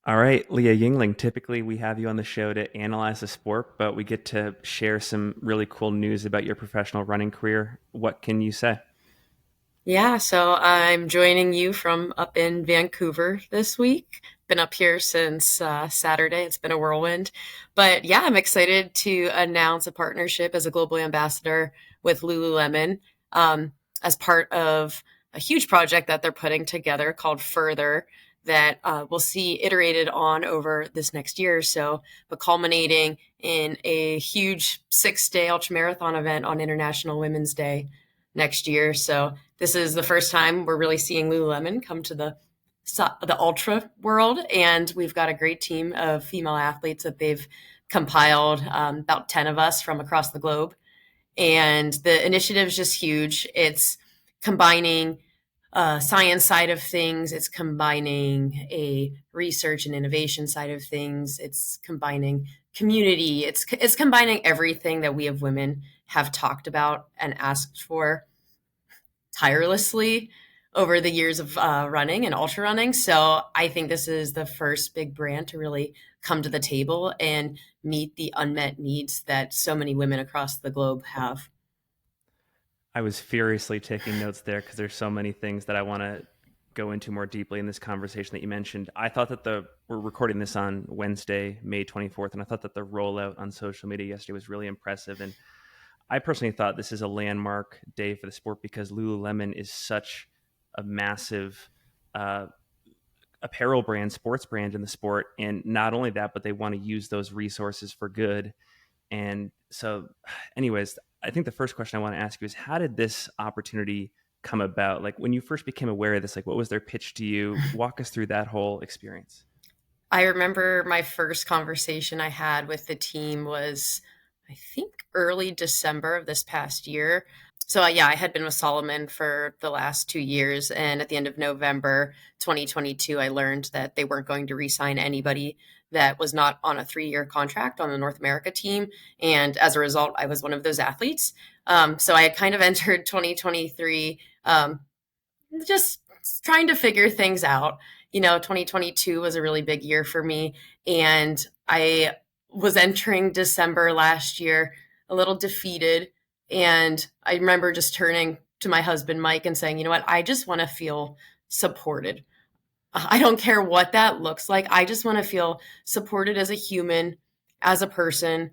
All right, Leah Yingling. Typically, we have you on the show to analyze the sport, but we get to share some really cool news about your professional running career. What can you say? Yeah, so I'm joining you from up in Vancouver this week. Been up here since Saturday. It's been a whirlwind. But yeah, I'm excited to announce a partnership as a global ambassador with Lululemon as part of a huge project that they're putting together called Further that we'll see iterated on over this next year or so, but culminating in a huge 6-day ultramarathon event on International Women's Day next year. So this is the first time we're really seeing Lululemon come to the ultra world, and we've got a great team of female athletes that they've compiled, about 10 of us from across the globe. And the initiative is just huge. It's combining science side of things. It's combining a research and innovation side of things. It's combining community. It's combining everything that we as women have talked about and asked for tirelessly over the years of running and ultra running. So I think this is the first big brand to really come to the table and meet the unmet needs that so many women across the globe have. I was furiously taking notes there because there's so many things that I want to go into more deeply in this conversation that you mentioned. I thought that we're recording this on Wednesday, May 24th, and I thought that the rollout on social media yesterday was really impressive. And I personally thought this is a landmark day for the sport because Lululemon is such a massive uh, apparel brand, sports brand in the sport. And not only that, but they want to use those resources for good. And so, anyways, I think the first question I want to ask you is how did this opportunity come about? Like when you first became aware of this, like what was their pitch to you? Walk us through that whole experience. I remember my first conversation I had with the team was, I think, early December of this past year. So, yeah, I had been with Solomon for the last 2 years. And at the end of November 2022, I learned that they weren't going to re sign anybody that was not on a 3-year contract on the North America team. And as a result, I was one of those athletes. So I had kind of entered 2023 just trying to figure things out. 2022 was a really big year for me. And I was entering December last year a little defeated. And I remember just turning to my husband, Mike, and saying, you know what? I just want to feel supported. I don't care what that looks like. I just want to feel supported as a human, as a person,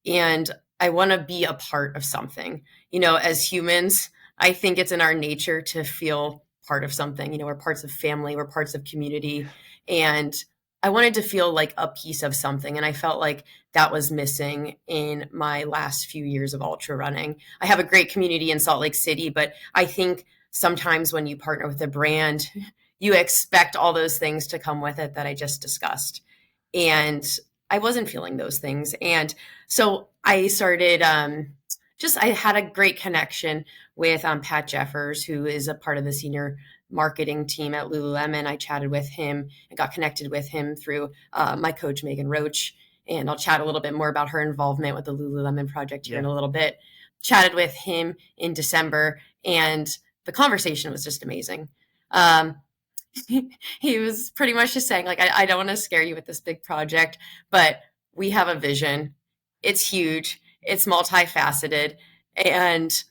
and I want to be a part of something. As humans, I think it's in our nature to feel part of something. We're parts of family, we're parts of community, and I wanted to feel like a piece of something. And I felt like that was missing in my last few years of ultra running. I have a great community in Salt Lake City, but I think sometimes when you partner with a brand, you expect all those things to come with it that I just discussed. And I wasn't feeling those things. And so I started I had a great connection with Pat Jeffers, who is a part of the senior marketing team at Lululemon. I chatted with him and got connected with him through my coach, Megan Roach. And I'll chat a little bit more about her involvement with the Lululemon project here in Yeah. a little bit. Chatted with him in December, and the conversation was just amazing. Um, he was pretty much just saying, like, I don't want to scare you with this big project, but we have a vision. It's huge, it's multifaceted, and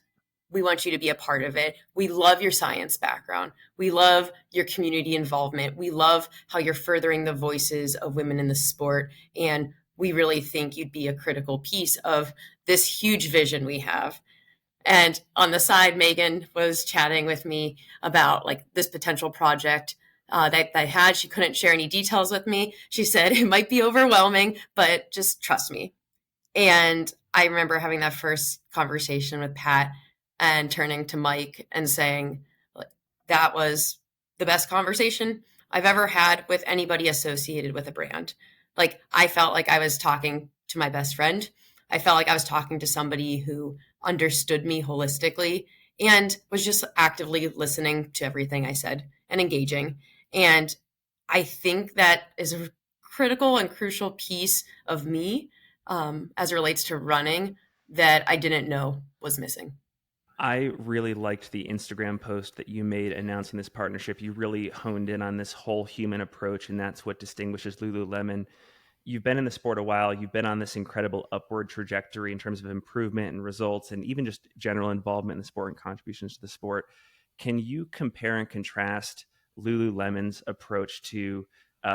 we want you to be a part of it. We love your science background. We love your community involvement. We love how you're furthering the voices of women in the sport. And we really think you'd be a critical piece of this huge vision we have. And on the side, Megan was chatting with me about like this potential project that I had. She couldn't share any details with me. She said it might be overwhelming, but just trust me. And I remember having that first conversation with Pat and turning to Mike and saying, like, that was the best conversation I've ever had with anybody associated with a brand. Like, I felt like I was talking to my best friend. I felt like I was talking to somebody who understood me holistically and was just actively listening to everything I said and engaging. And I think that is a critical and crucial piece of me as it relates to running that I didn't know was missing. I really liked the Instagram post that you made announcing this partnership. You really honed in on this whole human approach, and that's what distinguishes Lululemon. You've been in the sport a while. You've been on this incredible upward trajectory in terms of improvement and results, and even just general involvement in the sport and contributions to the sport. Can you compare and contrast Lululemon's approach to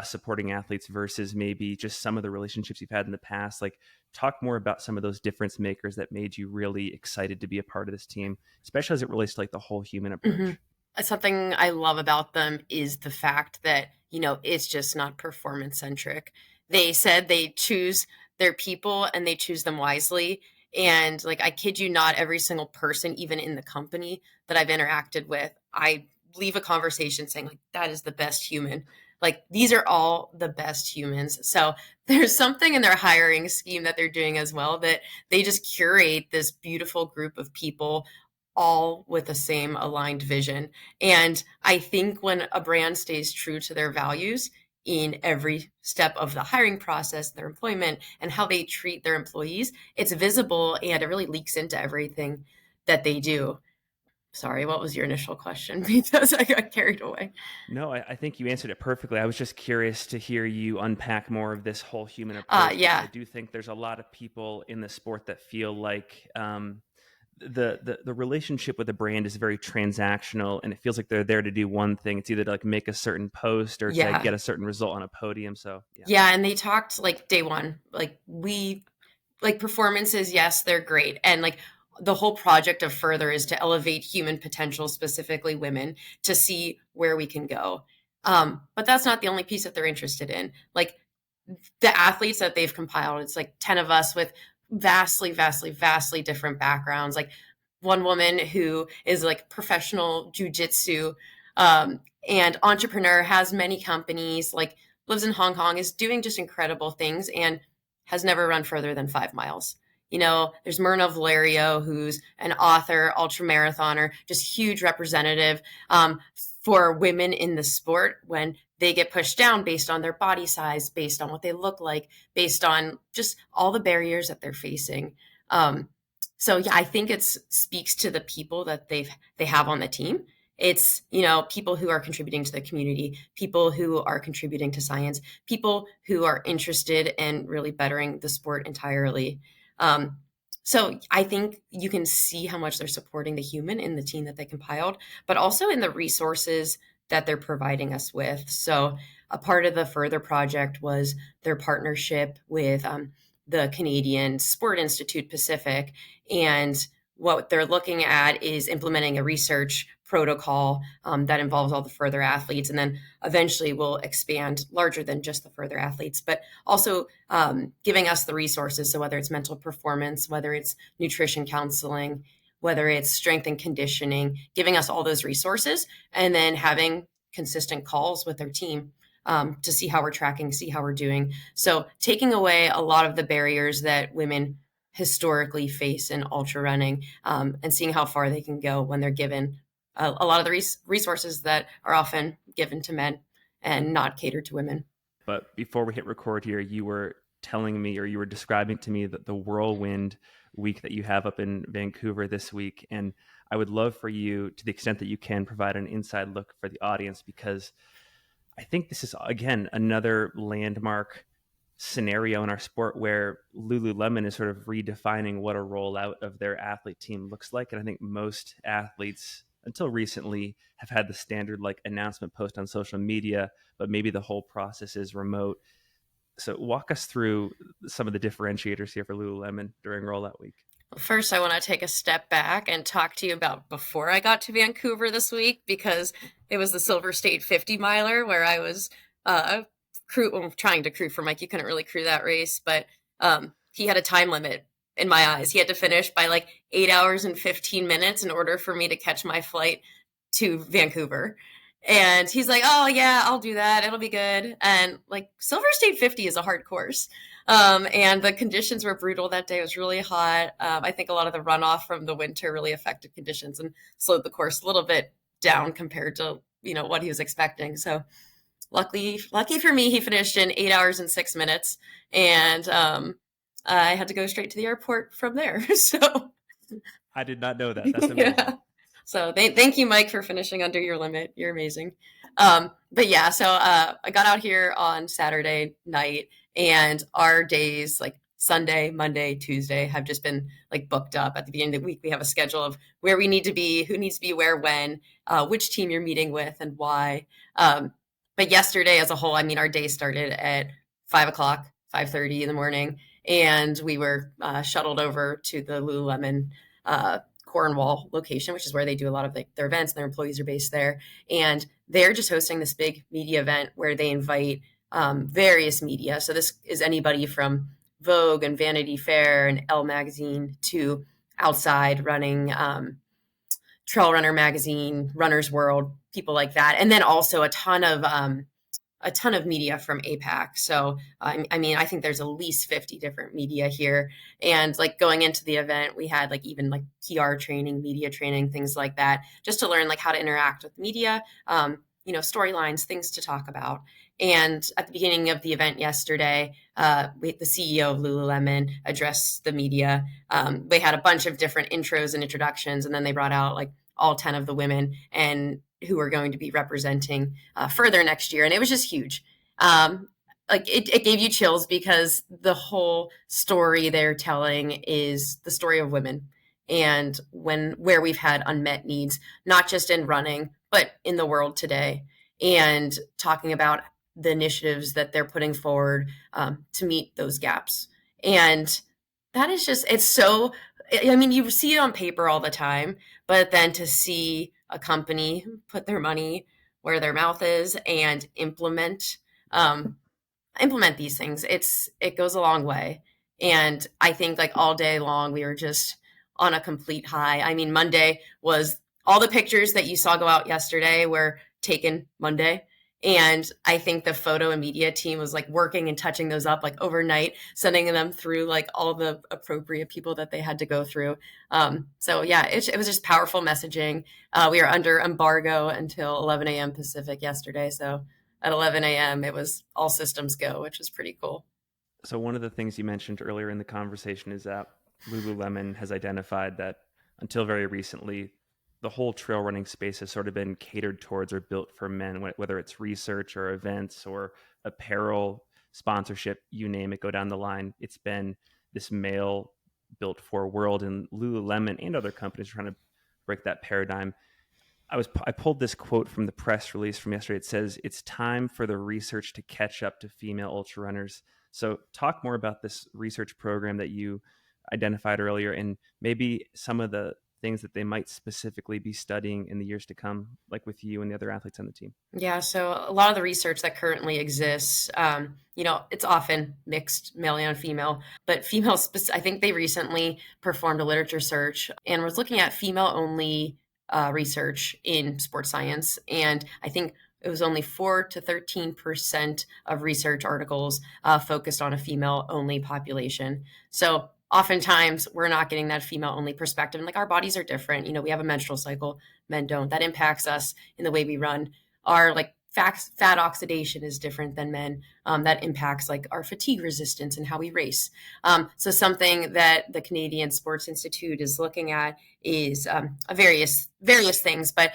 supporting athletes versus maybe just some of the relationships you've had in the past? Like, talk more about some of those difference makers that made you really excited to be a part of this team, especially as it relates to like the whole human Hmm. approach. Something I love about them is the fact that, it's just not performance centric. They said they choose their people and they choose them wisely. And like, I kid you not, every single person, even in the company that I've interacted with, I leave a conversation saying, like, that is the best human. Like, these are all the best humans. So there's something in their hiring scheme that they're doing as well, that they just curate this beautiful group of people all with the same aligned vision. And I think when a brand stays true to their values in every step of the hiring process, their employment, and how they treat their employees, it's visible and it really leaks into everything that they do. Sorry, what was your initial question? Because I got carried away. No, I think you answered it perfectly. I was just curious to hear you unpack more of this whole human approach because I Yeah. do think there's a lot of people in the sport that feel like the relationship with the brand is very transactional, and it feels like they're there to do one thing. It's either to like make a certain post or to Yeah. get a certain result on a podium. So yeah. Yeah. And they talked like day one, like like performances, yes, they're great. And like the whole project of Further is to elevate human potential, specifically women, to see where we can go. But that's not the only piece that they're interested in. Like the athletes that they've compiled, it's like 10 of us with vastly, vastly, vastly different backgrounds. Like one woman who is like professional jujitsu and entrepreneur, has many companies, like lives in Hong Kong, is doing just incredible things and has never run further than 5 miles. There's Myrna Valerio, who's an author, ultra marathoner, just huge representative for women in the sport when they get pushed down based on their body size, based on what they look like, based on just all the barriers that they're facing. Um, so yeah, I think it speaks to the people that they have on the team. It's, people who are contributing to the community, people who are contributing to science, people who are interested in really bettering the sport entirely. Um, so I think you can see how much they're supporting the human in the team that they compiled, but also in the resources that they're providing us with. So a part of the Further project was their partnership with the Canadian Sport Institute Pacific. And what they're looking at is implementing a research protocol that involves all the Further athletes, and then eventually will expand larger than just the Further athletes, but also giving us the resources. So whether it's mental performance, whether it's nutrition counseling, whether it's strength and conditioning, giving us all those resources, and then having consistent calls with their team to see how we're tracking, see how we're doing. So taking away a lot of the barriers that women historically face in ultra running, and seeing how far they can go when they're given a lot of the resources that are often given to men and not catered to women. But before we hit record here, you were telling me, or you were describing to me, that the whirlwind week that you have up in Vancouver this week. And I would love for you, to the extent that you can, provide an inside look for the audience, because I think this is, again, another landmark scenario in our sport where Lululemon is sort of redefining what a rollout of their athlete team looks like. And I think most athletes, until recently, have had the standard like announcement post on social media, but maybe the whole process is remote. So walk us through some of the differentiators here for Lululemon during rollout week. First, I want to take a step back and talk to you about before I got to Vancouver this week, because it was the Silver State 50 miler where I was trying to crew for Mike. You couldn't really crew that race, but he had a time limit in my eyes. He had to finish by like 8 hours and 15 minutes in order for me to catch my flight to Vancouver. And he's like, "Oh yeah, I'll do that. It'll be good." And like Silver State 50 is a hard course. And the conditions were brutal that day. It was really hot. I think a lot of the runoff from the winter really affected conditions and slowed the course a little bit down compared to, what he was expecting. So lucky for me, he finished in 8 hours and 6 minutes. And I had to go straight to the airport from there. So I did not know that. That's amazing. Yeah. So thank you, Mike, for finishing under your limit. You're amazing. But yeah, so I got out here on Saturday night, and our days like Sunday, Monday, Tuesday have just been like booked up. At the beginning of the week, we have a schedule of where we need to be, who needs to be where, when, which team you're meeting with, and why. But yesterday, as a whole, I mean, our day started at 5 o'clock, 5:30 in the morning, and we were shuttled over to the Lululemon Cornwall location, which is where they do a lot of like their events, and their employees are based there. And they're just hosting this big media event where they invite various media. So this is anybody from Vogue and Vanity Fair and Elle magazine to Outside Running, Trail Runner magazine, Runner's World, people like that, and then also a ton of media from APAC. So, I mean, I think there's at least 50 different media here. And like going into the event, we had like even like PR training, media training, things like that, just to learn like how to interact with media, storylines, things to talk about. And at the beginning of the event yesterday, the CEO of Lululemon addressed the media. They had a bunch of different intros and introductions, and then they brought out like all 10 of the women and who are going to be representing further next year. And it was just huge. Like it gave you chills because the whole story they're telling is the story of women and where we've had unmet needs, not just in running, but in the world today, and talking about the initiatives that they're putting forward to meet those gaps. And that is just, it's so, I mean, you see it on paper all the time, but then to see a company put their money where their mouth is and um, implement these things, it goes a long way. And I think like all day long we were just on a complete high. I mean, Monday was all the pictures that you saw go out yesterday were taken Monday. And I think the photo and media team was like working and touching those up like overnight, sending them through like all the appropriate people that they had to go through. So yeah, it was just powerful messaging. We were under embargo until 11 a.m. Pacific yesterday. So at 11 a.m., it was all systems go, which was pretty cool. So one of the things you mentioned earlier in the conversation is that Lululemon has identified that until very recently, the whole trail running space has sort of been catered towards or built for men, whether it's research or events or apparel, sponsorship, you name it, go down the line. It's been this male built for world, and Lululemon and other companies are trying to break that paradigm. I pulled this quote from the press release from yesterday. It says, "It's time for the research to catch up to female ultra runners." So talk more about this research program that you identified earlier, and maybe some of the things that they might specifically be studying in the years to come, like with you and the other athletes on the team. Yeah, so a lot of the research that currently exists, it's often mixed male and female, but I think they recently performed a literature search and was looking at female only research in sports science. And I think it was only 4 to 13% of research articles focused on a female only population. So oftentimes we're not getting that female only perspective. And like our bodies are different. You know, we have a menstrual cycle, men don't. That impacts us in the way we run. Our like fat oxidation is different than men. That impacts like our fatigue resistance and how we race. So something that the Canadian Sports Institute is looking at is various things. But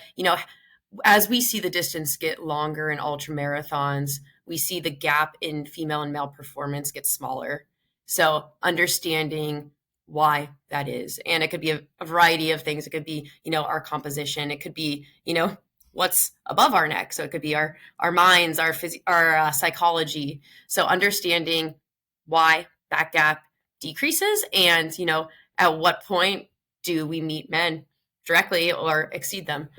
as we see the distance get longer in ultra marathons, we see the gap in female and male performance get smaller. So understanding why that is, and it could be a variety of things. It could be our composition. It could be what's above our neck. So it could be our minds, our psychology. So understanding why that gap decreases, and at what point do we meet men directly or exceed them.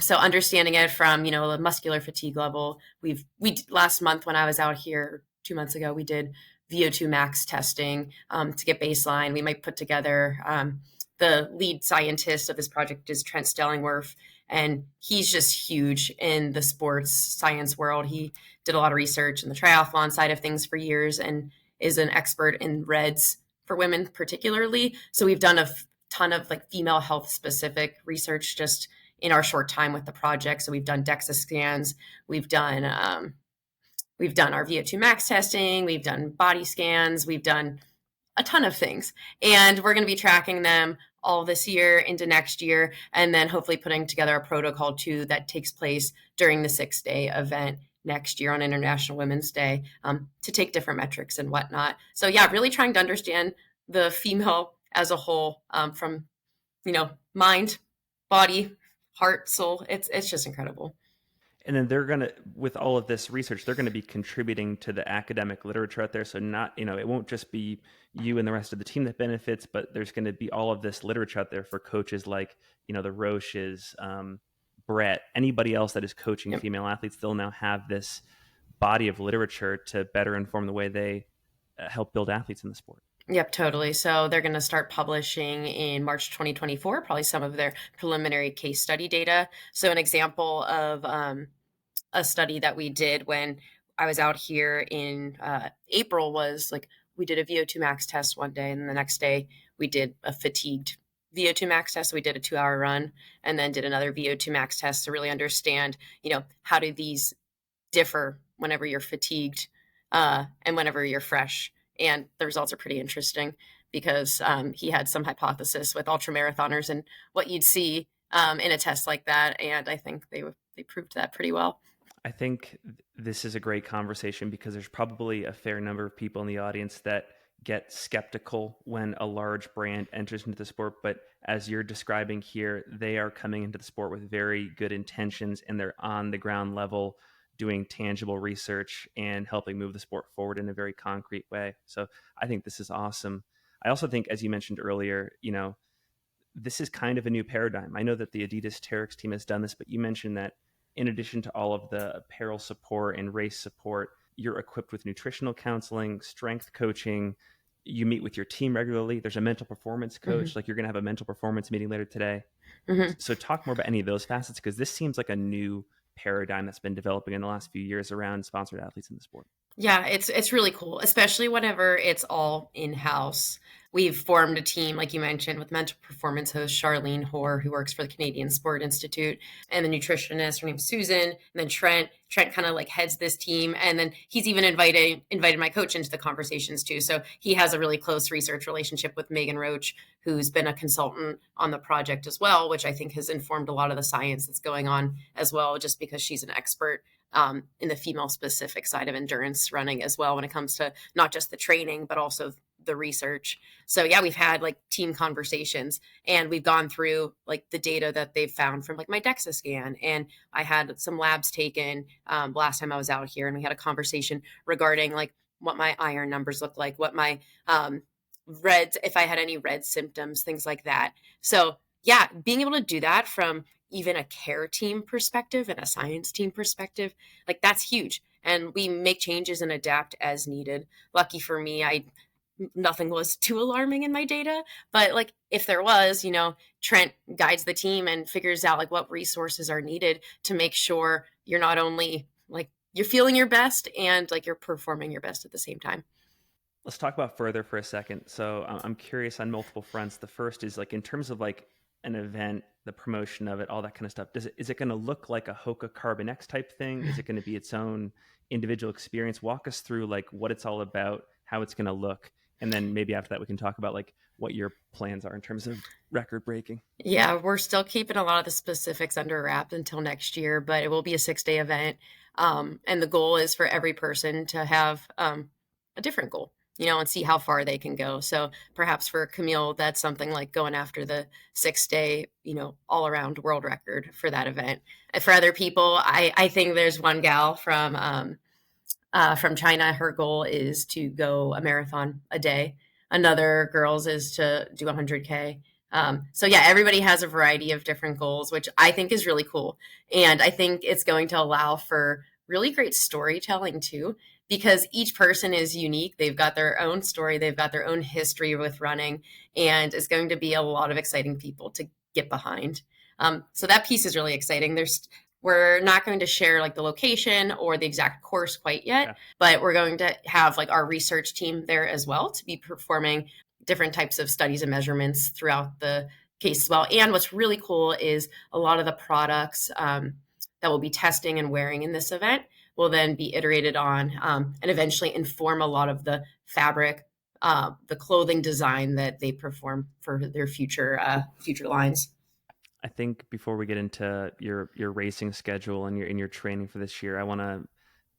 So understanding it from a muscular fatigue level. We last month when I was out here 2 months ago, we did VO2 max testing to get baseline. We might put together the lead scientist of this project is Trent Stellingwerf, and he's just huge in the sports science world. He did a lot of research in the triathlon side of things for years and is an expert in REDS for women particularly. So we've done a ton of like female health specific research just in our short time with the project. So we've done DEXA scans, we've done our VO2 max testing, we've done body scans, we've done a ton of things, and we're going to be tracking them all this year into next year, and then hopefully putting together a protocol too that takes place during the 6-day event next year on International Women's Day, to take different metrics and whatnot. So yeah, really trying to understand the female as a whole, from mind, body, heart, soul. It's just incredible. And then they're going to, with all of this research, they're going to be contributing to the academic literature out there. So not, it won't just be you and the rest of the team that benefits, but there's going to be all of this literature out there for coaches like, the Roches, Brett, anybody else that is coaching Yep. female athletes. They'll now have this body of literature to better inform the way they help build athletes in the sport. Yep, totally. So they're going to start publishing in March 2024, probably some of their preliminary case study data. So an example of a study that we did when I was out here in April was like we did a VO2 max test one day, and the next day we did a fatigued VO2 max test. So we did a 2-hour run and then did another VO2 max test to really understand, how do these differ whenever you're fatigued and whenever you're fresh. And the results are pretty interesting because he had some hypothesis with ultramarathoners and what you'd see in a test like that. And I think they proved that pretty well. I think this is a great conversation because there's probably a fair number of people in the audience that get skeptical when a large brand enters into the sport. But as you're describing here, they are coming into the sport with very good intentions and they're on the ground level doing tangible research and helping move the sport forward in a very concrete way. So I think this is awesome. I also think, as you mentioned earlier, this is kind of a new paradigm. I know that the Adidas Terex team has done this, but you mentioned that in addition to all of the apparel support and race support, you're equipped with nutritional counseling, strength coaching. You meet with your team regularly. There's a mental performance coach. Mm-hmm. Like you're going to have a mental performance meeting later today. Mm-hmm. So talk more about any of those facets because this seems like a new paradigm that's been developing in the last few years around sponsored athletes in the sport. Yeah, it's really cool, especially whenever it's all in-house. We've formed a team, like you mentioned, with mental performance host Charlene Hoare, who works for the Canadian Sport Institute, and the nutritionist, her name's Susan, and then Trent. Trent kind of like heads this team, and then he's even invited my coach into the conversations too. So he has a really close research relationship with Megan Roach, who's been a consultant on the project as well, which I think has informed a lot of the science that's going on as well, just because she's an expert in the female specific side of endurance running as well when it comes to not just the training, but also the research. So yeah, we've had like team conversations and we've gone through like the data that they've found from like my DEXA scan. And I had some labs taken last time I was out here and we had a conversation regarding like what my iron numbers look like, what my red, if I had any red symptoms, things like that. So yeah, being able to do that from even a care team perspective and a science team perspective, like that's huge. And we make changes and adapt as needed. Lucky for me, nothing was too alarming in my data, but like if there was, Trent guides the team and figures out like what resources are needed to make sure you're not only like you're feeling your best and like you're performing your best at the same time. Let's talk about further for a second. So I'm curious on multiple fronts. The first is like in terms of like an event, the promotion of it, all that kind of stuff. Is it going to look like a Hoka Carbon X type thing? Is it going to be its own individual experience? Walk us through like what it's all about, how it's going to look. And then maybe after that, we can talk about like what your plans are in terms of record breaking. Yeah, we're still keeping a lot of the specifics under wraps until next year, but it will be a 6-day event. And the goal is for every person to have a different goal, and see how far they can go. So perhaps for Camille, that's something like going after the 6-day, all around world record for that event. And for other people, I think there's one gal from China. Her goal is to go a marathon a day. Another girl's is to do 100K. So yeah, everybody has a variety of different goals, which I think is really cool. And I think it's going to allow for really great storytelling too, because each person is unique. They've got their own story. They've got their own history with running, and it's going to be a lot of exciting people to get behind. So that piece is really exciting. We're not going to share like the location or the exact course quite yet, but we're going to have like our research team there as well to be performing different types of studies and measurements throughout the case as well. And what's really cool is a lot of the products that we'll be testing and wearing in this event will then be iterated on and eventually inform a lot of the fabric the clothing design that they perform for their future lines. I think before we get into your racing schedule and your training for this year, I want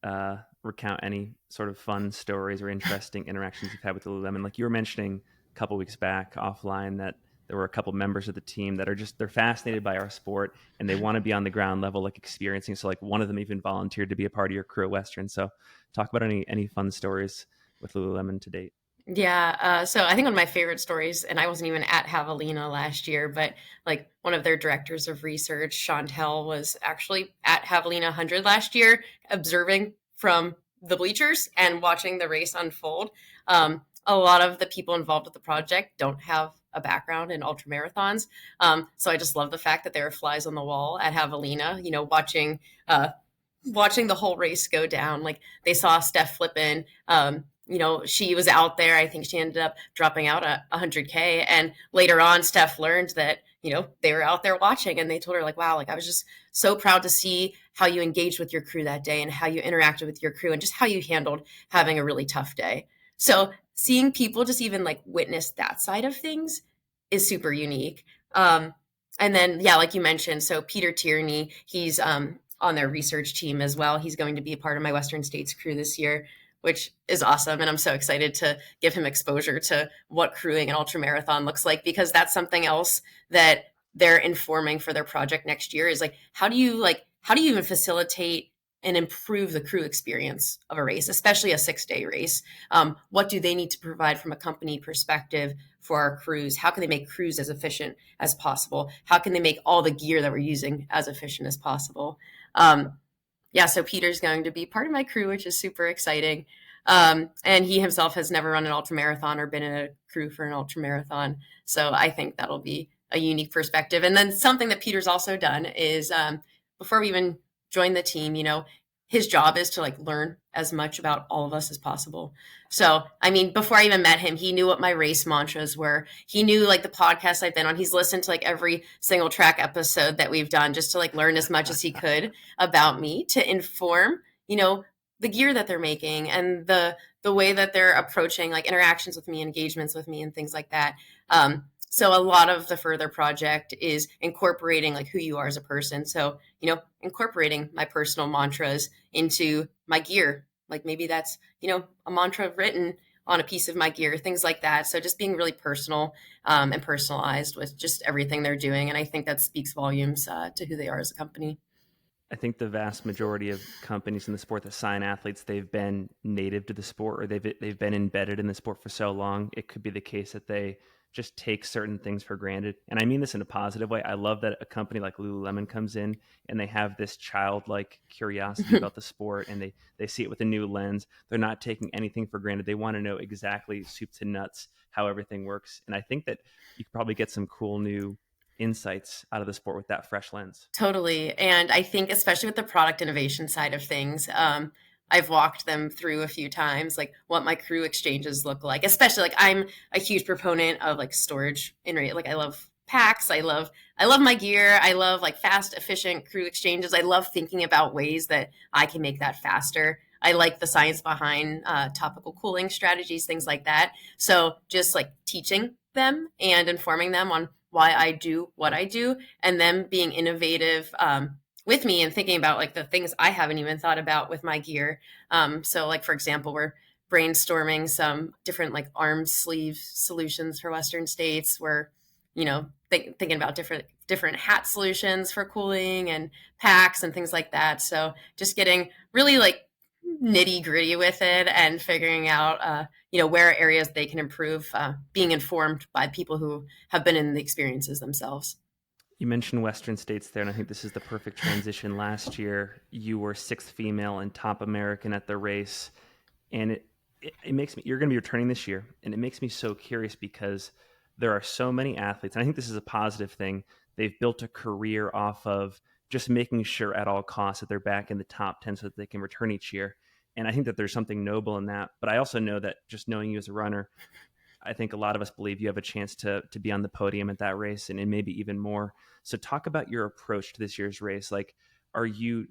to recount any sort of fun stories or interesting interactions you've had with Lululemon. Like you were mentioning a couple weeks back offline that there were a couple members of the team that are just they're fascinated by our sport and they want to be on the ground level, like experiencing. So like one of them even volunteered to be a part of your crew at Western. So talk about any fun stories with Lululemon to date. Yeah, so I think one of my favorite stories, and I wasn't even at Javelina last year, but like one of their directors of research, Chantel, was actually at Javelina 100 last year, observing from the bleachers and watching the race unfold. A lot of the people involved with the project don't have a background in ultramarathons, so I just love the fact that there are flies on the wall at Javelina, watching the whole race go down. Like they saw Steph Flippin. She was out there. I think she ended up dropping out at 100K. And later on, Steph learned that, they were out there watching and they told her, like, wow, like I was just so proud to see how you engaged with your crew that day and how you interacted with your crew and just how you handled having a really tough day. So seeing people just even like witness that side of things is super unique. And then, yeah, like you mentioned, so Peter Tierney, he's on their research team as well. He's going to be a part of my Western States crew this year, which is awesome. And I'm so excited to give him exposure to what crewing an ultramarathon looks like, because that's something else that they're informing for their project next year is like, how do you even facilitate and improve the crew experience of a race, especially a 6-day race? What do they need to provide from a company perspective for our crews? How can they make crews as efficient as possible? How can they make all the gear that we're using as efficient as possible? Yeah, so Peter's going to be part of my crew, which is super exciting. And he himself has never run an ultramarathon or been in a crew for an ultramarathon. So I think that'll be a unique perspective. And then something that Peter's also done is before we even joined the team, his job is to like learn as much about all of us as possible. So, I mean, before I even met him, he knew what my race mantras were. He knew like the podcast I've been on. He's listened to like every single track episode that we've done just to like learn as much as he could about me to inform, the gear that they're making and the way that they're approaching like interactions with me, engagements with me, and things like that. So a lot of the further project is incorporating like who you are as a person. So, incorporating my personal mantras into my gear. Like maybe that's, a mantra written on a piece of my gear, things like that. So just being really personal and personalized with just everything they're doing. And I think that speaks volumes to who they are as a company. I think the vast majority of companies in the sport that sign athletes, they've been native to the sport or they've been embedded in the sport for so long. It could be the case that they just take certain things for granted. And I mean this in a positive way. I love that a company like Lululemon comes in and they have this childlike curiosity about the sport and they see it with a new lens. They're not taking anything for granted. They want to know exactly soup to nuts how everything works. And I think that you could probably get some cool new insights out of the sport with that fresh lens. Totally. And I think, especially with the product innovation side of things, I've walked them through a few times, like what my crew exchanges look like, especially like I'm a huge proponent of like storage in rate. Like I love packs. I love my gear. I love like fast, efficient crew exchanges. I love thinking about ways that I can make that faster. I like the science behind topical cooling strategies, things like that. So just like teaching them and informing them on why I do what I do, and them being innovative with me and thinking about like the things I haven't even thought about with my gear. So like, for example, we're brainstorming some different like arm sleeve solutions for Western States. We're, thinking about different hat solutions for cooling and packs and things like that. So just getting really like nitty gritty with it and figuring out, where areas they can improve, being informed by people who have been in the experiences themselves. You mentioned Western States there, and I think this is the perfect transition. Last year, you were sixth female and top American at the race, and it makes me. You're going to be returning this year, and it makes me so curious because there are so many athletes, and I think this is a positive thing. They've built a career off of just making sure at all costs that they're back in the top 10 so that they can return each year. And I think that there's something noble in that. But I also know that just knowing you as a runner, I think a lot of us believe you have a chance to be on the podium at that race and maybe even more. So talk about your approach to this year's race. Like, are you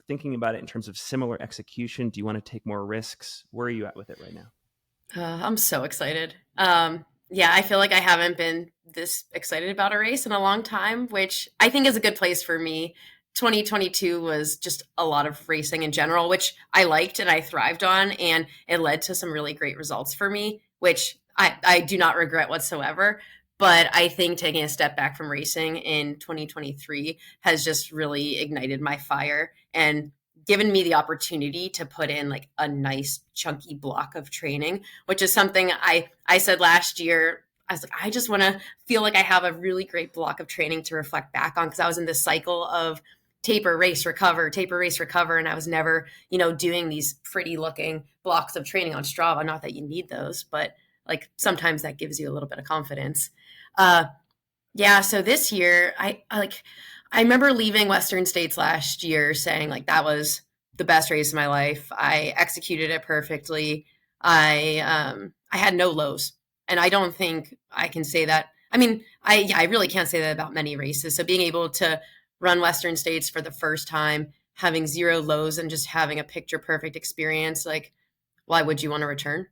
thinking about it in terms of similar execution? Do you want to take more risks? Where are you at with it right now? I'm so excited. Yeah, I feel like I haven't been this excited about a race in a long time, which I think is a good place for me. 2022 was just a lot of racing in general, which I liked and I thrived on, and it led to some really great results for me, which I do not regret whatsoever. But I think taking a step back from racing in 2023 has just really ignited my fire and given me the opportunity to put in like a nice chunky block of training, which is something I said last year. I was like, I just want to feel like I have a really great block of training to reflect back on, because I was in this cycle of taper, race, recover, and I was never, doing these pretty looking blocks of training on Strava. Not that you need those, but like sometimes that gives you a little bit of confidence. Uh, yeah, so this year I remember leaving Western States last year saying like that was the best race of my life. I executed it perfectly. I had no lows. And I don't think I can say that. I mean, I really can't say that about many races. So being able to run Western States for the first time, having zero lows and just having a picture perfect experience, like why would you want to return?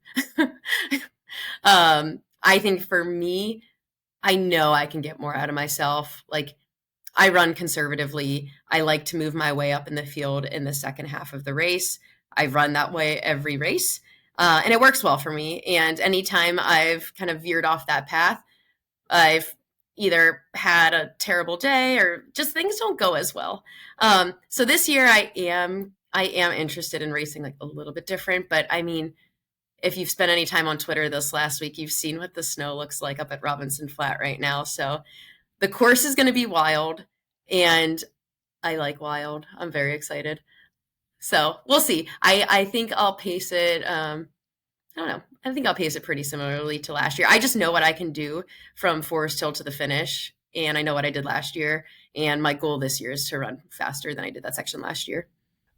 I think for me, I know I can get more out of myself. Like I run conservatively. I like to move my way up in the field in the second half of the race. I run that way every race, and it works well for me. And anytime I've kind of veered off that path, I've either had a terrible day or just things don't go as well. So this year I am interested in racing like a little bit different. But I mean, if you've spent any time on Twitter this last week, you've seen what the snow looks like up at Robinson Flat right now. So the course is going to be wild, and I like wild. I'm very excited. So we'll see. I think I'll pace it. I don't know. I think I'll pace it pretty similarly to last year. I just know what I can do from Forest Hill to the finish, and I know what I did last year. And my goal this year is to run faster than I did that section last year.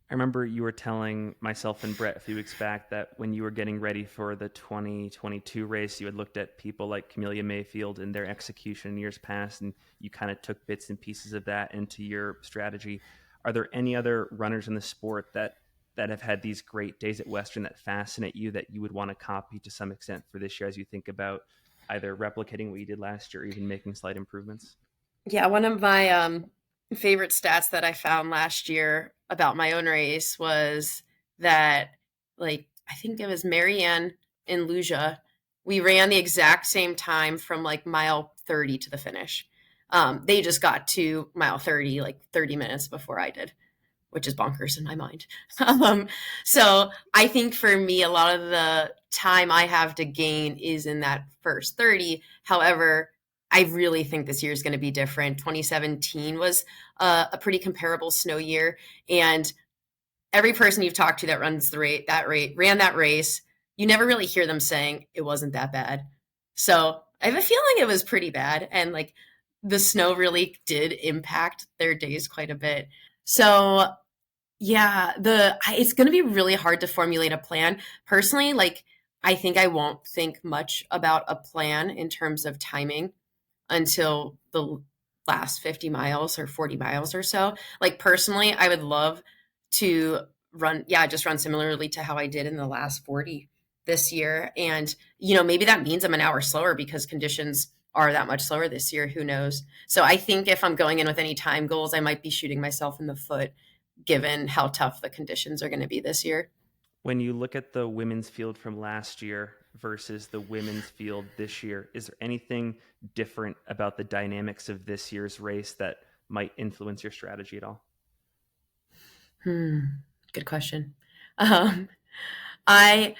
I remember you were telling myself and Brett a few weeks back that when you were getting ready for the 2022 race, you had looked at people like Camellia Mayfield and their execution in years past, and you kind of took bits and pieces of that into your strategy. Are there any other runners in the sport that have had these great days at Western that fascinate you that you would want to copy to some extent for this year as you think about either replicating what you did last year or even making slight improvements? Yeah, one of my favorite stats that I found last year about my own race was that, like, I think it was Marianne in Luja. We ran the exact same time from like mile 30 to the finish. They just got to mile 30 like 30 minutes before I did, which is bonkers in my mind. So I think for me, a lot of the time I have to gain is in that first 30. However, I really think this year is going to be different. 2017 was a pretty comparable snow year, and every person you've talked to that runs ran that race, you never really hear them saying it wasn't that bad. So I have a feeling it was pretty bad, and like the snow really did impact their days quite a bit. So yeah, it's going to be really hard to formulate a plan. Personally, like I think I won't think much about a plan in terms of timing until the last 50 miles or 40 miles or so. Like personally, I would love to just run similarly to how I did in the last 40 this year. And, maybe that means I'm an hour slower because conditions are that much slower this year. Who knows? So I think if I'm going in with any time goals, I might be shooting myself in the foot given how tough the conditions are going to be this year. When you look at the women's field from last year versus the women's field this year, is there anything different about the dynamics of this year's race that might influence your strategy at all? Good question. Um, I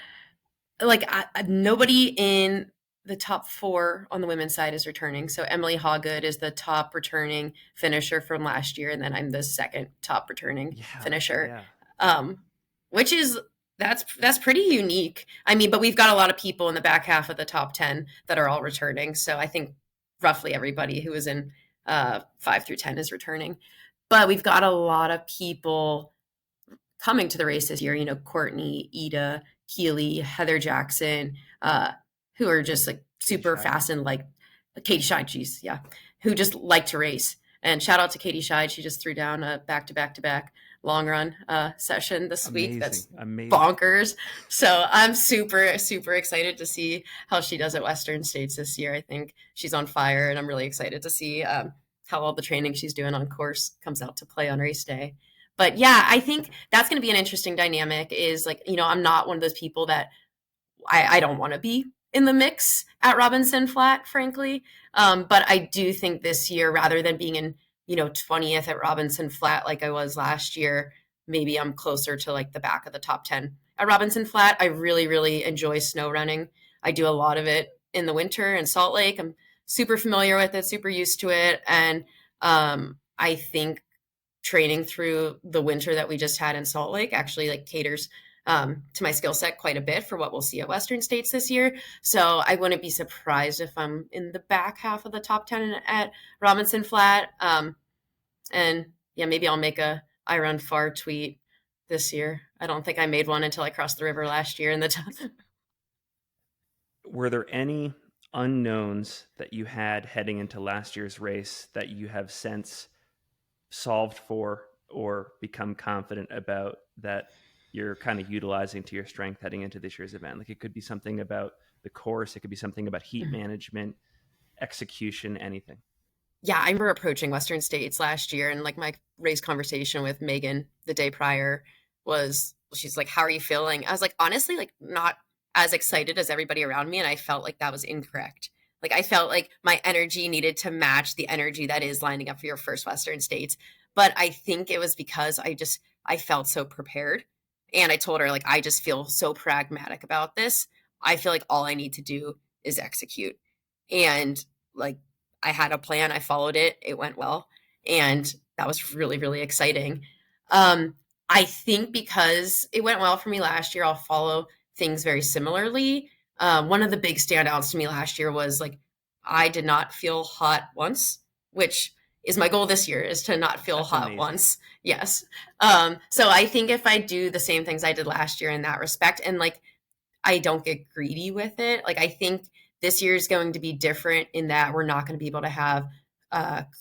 nobody in the top four on the women's side is returning. So Emily Hawgood is the top returning finisher from last year, and then I'm the second top returning Yeah, finisher, yeah. um, which is that's pretty unique. I mean, but we've got a lot of people in the back half of the top 10 that are all returning. So I think roughly everybody who was in 5 through 10 is returning. But we've got a lot of people coming to the race this year, Courtney, Ida, Keely, Heather Jackson, who are just like Katie super Scheid. fast and like Katie Scheid, geez, yeah, who just like to race. And shout out to Katie Scheid. She just threw down a back to back to back long run session this week. Amazing, That's amazing. bonkers. So I'm super, super excited to see how she does at Western States this year. I think she's on fire, and I'm really excited to see how all the training she's doing on course comes out to play on race day. But yeah, I think that's going to be an interesting dynamic. Is like, I'm not one of those people that I don't want to be in the mix at Robinson Flat, frankly. But I do think this year, rather than being in, 20th at Robinson Flat like I was last year, maybe I'm closer to like the back of the top 10. At Robinson Flat, I really, really enjoy snow running. I do a lot of it in the winter in Salt Lake. I'm super familiar with it, super used to it. And I think training through the winter that we just had in Salt Lake actually like caters to my skill set quite a bit for what we'll see at Western States this year. So I wouldn't be surprised if I'm in the back half of the top 10 at Robinson Flat. And yeah, maybe I'll make a I run far tweet this year. I don't think I made one until I crossed the river last year in the top. Were there any unknowns that you had heading into last year's race that you have since solved for or become confident about that you're kind of utilizing to your strength heading into this year's event? Like it could be something about the course, it could be something about heat management, execution, anything. Yeah, I remember approaching Western States last year, and like my race conversation with Megan the day prior was, she's like, "How are you feeling?" I was like, honestly, like not as excited as everybody around me, and I felt like that was incorrect. Like I felt like my energy needed to match the energy that is lining up for your first Western States. But I think it was because I felt so prepared. And I told her, like, I just feel so pragmatic about this. I feel like all I need to do is execute. And like I had a plan, I followed it, it went well, and that was really, really exciting. Um, I think because it went well for me last year, I'll follow things very similarly. One of the big standouts to me last year was like I did not feel hot once, which is my goal this year is to not feel That's hot amazing. once. Yes. So I think if I do the same things I did last year in that respect, and like I don't get greedy with it. Like I think this year is going to be different in that we're not going to be able to have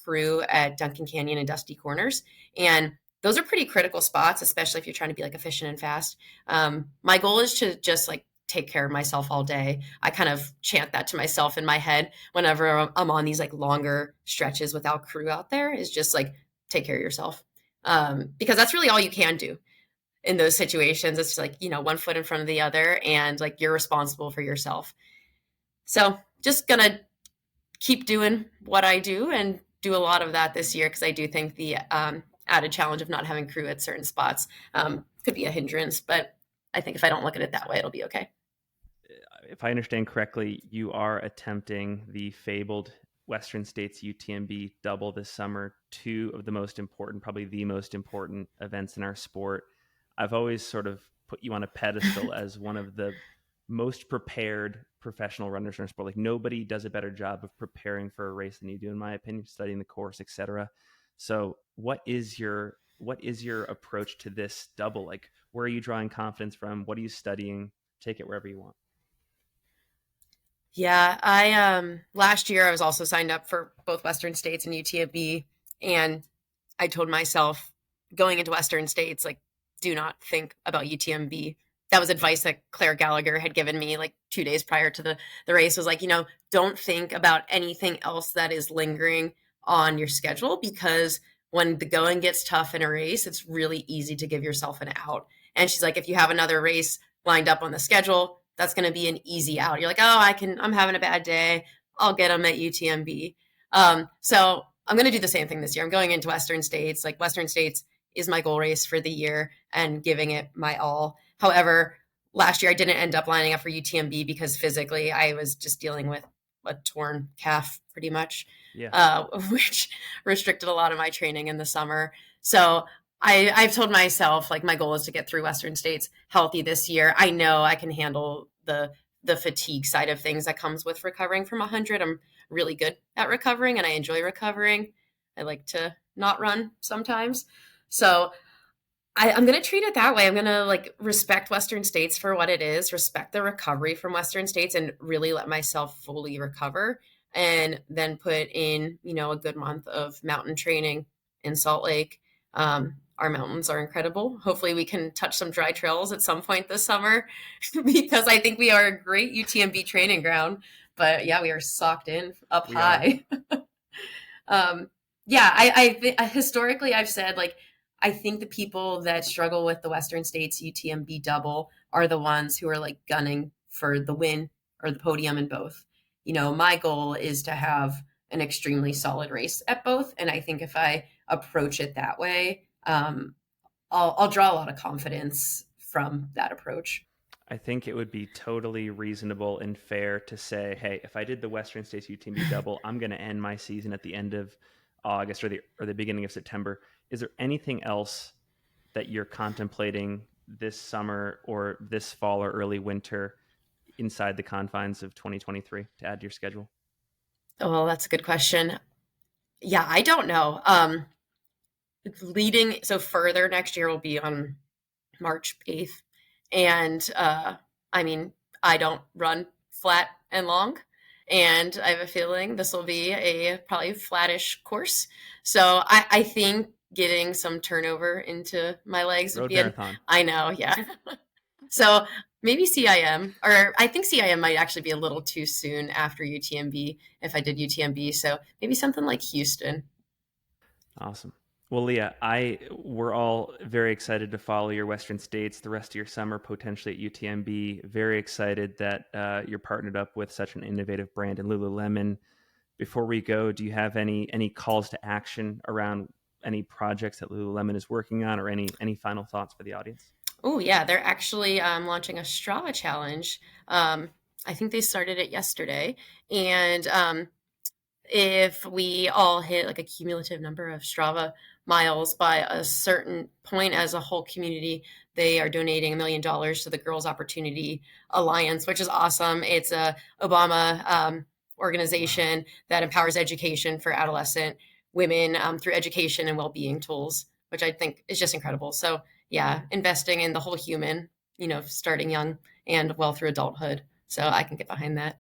crew at Duncan Canyon and Dusty Corners, and those are pretty critical spots, especially if you're trying to be like efficient and fast. My goal is to just like take care of myself all day. I kind of chant that to myself in my head whenever I'm on these like longer stretches without crew out there. Is just like take care of yourself, because that's really all you can do in those situations. It's like, one foot in front of the other, and like you're responsible for yourself. So just gonna keep doing what I do and do a lot of that this year, because I do think the added challenge of not having crew at certain spots could be a hindrance. But I think if I don't look at it that way, it'll be okay. If I understand correctly, you are attempting the fabled Western States UTMB double this summer, two of the most important, probably the most important events in our sport. I've always sort of put you on a pedestal as one of the most prepared professional runners in our sport. Like nobody does a better job of preparing for a race than you do, in my opinion, studying the course, etc. So what is your approach to this double? Like where are you drawing confidence from? What are you studying? Take it wherever you want. Yeah, I last year I was also signed up for both Western States and UTMB, and I told myself going into Western States, like, do not think about UTMB. That was advice that Claire Gallagher had given me like 2 days prior to the race, was like, don't think about anything else that is lingering on your schedule, because when the going gets tough in a race, it's really easy to give yourself an out. And she's like, if you have another race lined up on the schedule, that's going to be an easy out. You're like, oh, I'm having a bad day. I'll get them at UTMB. So I'm going to do the same thing this year. I'm going into Western States. Like Western States is my goal race for the year and giving it my all. However, last year I didn't end up lining up for UTMB because physically I was just dealing with a torn calf pretty much, Yeah. which restricted a lot of my training in the summer. So I've told myself like my goal is to get through Western States healthy this year. I know I can handle the fatigue side of things that comes with recovering from 100. I'm really good at recovering and I enjoy recovering. I like to not run sometimes. So I'm going to treat it that way. I'm going to like respect Western States for what it is, respect the recovery from Western States, and really let myself fully recover, and then put in, a good month of mountain training in Salt Lake. our mountains are incredible. Hopefully we can touch some dry trails at some point this summer because I think we are a great UTMB training ground. But yeah, we are socked in up We are. high. um, yeah, historically I've said like I think the people that struggle with the Western States UTMB double are the ones who are like gunning for the win or the podium in both. You know, my goal is to have an extremely solid race at both, and I think if I approach it that way, I'll draw a lot of confidence from that approach. I think it would be totally reasonable and fair to say, hey, if I did the Western States UTMB double, I'm going to end my season at the end of August or the beginning of September. Is there anything else that you're contemplating this summer or this fall or early winter inside the confines of 2023 to add to your schedule? Oh, well, that's a good question. Yeah, I don't know. Leading so further next year will be on March 8th. And I mean, I don't run flat and long. And I have a feeling this will be a probably flattish course. So I think getting some turnover into my legs would Road be an, marathon. I know, yeah. So maybe CIM, or I think CIM might actually be a little too soon after UTMB if I did UTMB. So maybe something like Houston. Awesome. Well, Leah, we're all very excited to follow your Western States the rest of your summer, potentially at UTMB. Very excited that you're partnered up with such an innovative brand in Lululemon. Before we go, do you have any calls to action around any projects that Lululemon is working on, or any final thoughts for the audience? Oh, yeah, they're actually launching a Strava challenge. I think they started it yesterday. And if we all hit like a cumulative number of Strava miles by a certain point as a whole community, they are donating $1 million to the Girls Opportunity Alliance, which is awesome. It's a Obama Wow. organization that empowers education for adolescent women through education and well-being tools, which I think is just incredible. So yeah, investing in the whole human, you know, starting young and well through adulthood. So I can get behind that.